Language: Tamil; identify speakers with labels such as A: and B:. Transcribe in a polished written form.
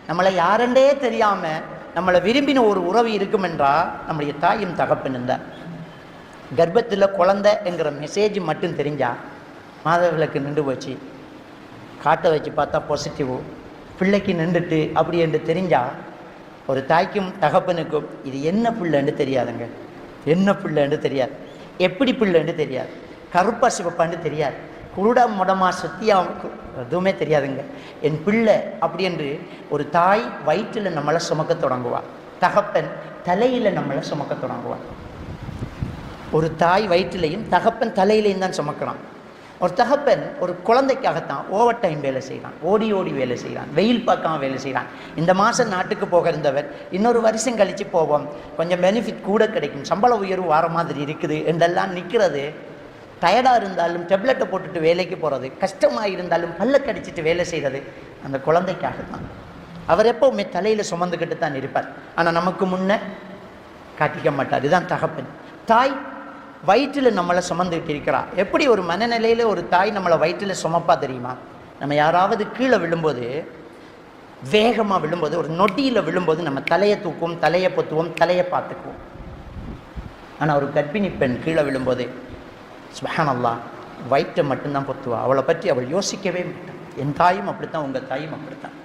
A: நம்மளை யாரெண்டே தெரியாமல் நம்மளை விரும்பின ஒரு உறவு இருக்கும் என்றால் நம்முடைய தாயும் தகப்பன் இருந்தால். கர்ப்பத்தில் குழந்தைங்கிற மெசேஜ் மட்டும் தெரிஞ்சால் மாதவிலக்கு நின்று போச்சு, காட்டை வச்சு பார்த்தா பாசிட்டிவ், பிள்ளைக்கு நின்றுட்டு அப்படி என்று தெரிஞ்சால் ஒரு தாய்க்கும் தகப்பனுக்கும் இது என்ன பிள்ளைன்னு தெரியாதுங்க. என்ன பிள்ளைன்னு தெரியாது, எப்படி பிள்ளைன்னு தெரியாது, கருப்பா சிவப்பான்னு தெரியாது, குருடா முடமா சத்தியா எதுவுமே தெரியாதுங்க. என் பிள்ளை அப்படி என்று ஒரு தாய் வயிற்றில் நம்மளை சுமக்க தொடங்குவாள், தகப்பன் தலையில் நம்மளை சுமக்க தொடங்குவாள். ஒரு தாய் வயிற்றிலையும் தகப்பன் தலையிலையும் தான் சுமக்கிறான். ஒரு தகப்பன் ஒரு குழந்தைக்காகத்தான் ஓவர் டைம் வேலை செய்கிறான், ஓடி ஓடி வேலை செய்கிறான், வெயில் பார்க்காம வேலை செய்கிறான். இந்த மாதம் நாட்டுக்கு போக இருந்தவர் இன்னொரு வருஷம் கழித்து போவோம், கொஞ்சம் பெனிஃபிட் கூட கிடைக்கும், சம்பள உயர்வு வர மாதிரி இருக்குது என்றெல்லாம் நிற்கிறது. டயர்டாக இருந்தாலும் டெப்லெட்டை போட்டுட்டு வேலைக்கு போகிறது, கஷ்டமாக இருந்தாலும் பல்ல கடிச்சிட்டு வேலை செய்கிறது அந்த குழந்தைக்காகத்தான். அவர் எப்போவுமே தலையில் சுமந்துக்கிட்டு தான் இருப்பார். ஆனால் நமக்கு முன்னே காட்டிக்க மாட்டார். இதுதான் தகப்பன். தாய் வயிற்றில் நம்மளை சுமந்துக்கிட்டு இருக்கிறா. எப்படி ஒரு மனநிலையில் ஒரு தாய் நம்மளை வயிற்றில் சுமப்பா தெரியுமா? நம்ம யாராவது கீழே விழும்போது, வேகமாக விழும்போது, ஒரு நொடியில் விழும்போது நம்ம தலையை தூக்குவோம், தலையை பொத்துவோம், தலையை பார்த்துக்குவோம். ஆனால் ஒரு கர்ப்பிணி பெண் கீழே விழும்போது சுப்ஹானல்லாஹ் வயிற்றை மட்டும்தான் பொத்துவா. அவளை பற்றி அவள் யோசிக்கவே மாட்டான். என் தாயும் அப்படித்தான், உங்கள் தாயும் அப்படித்தான்.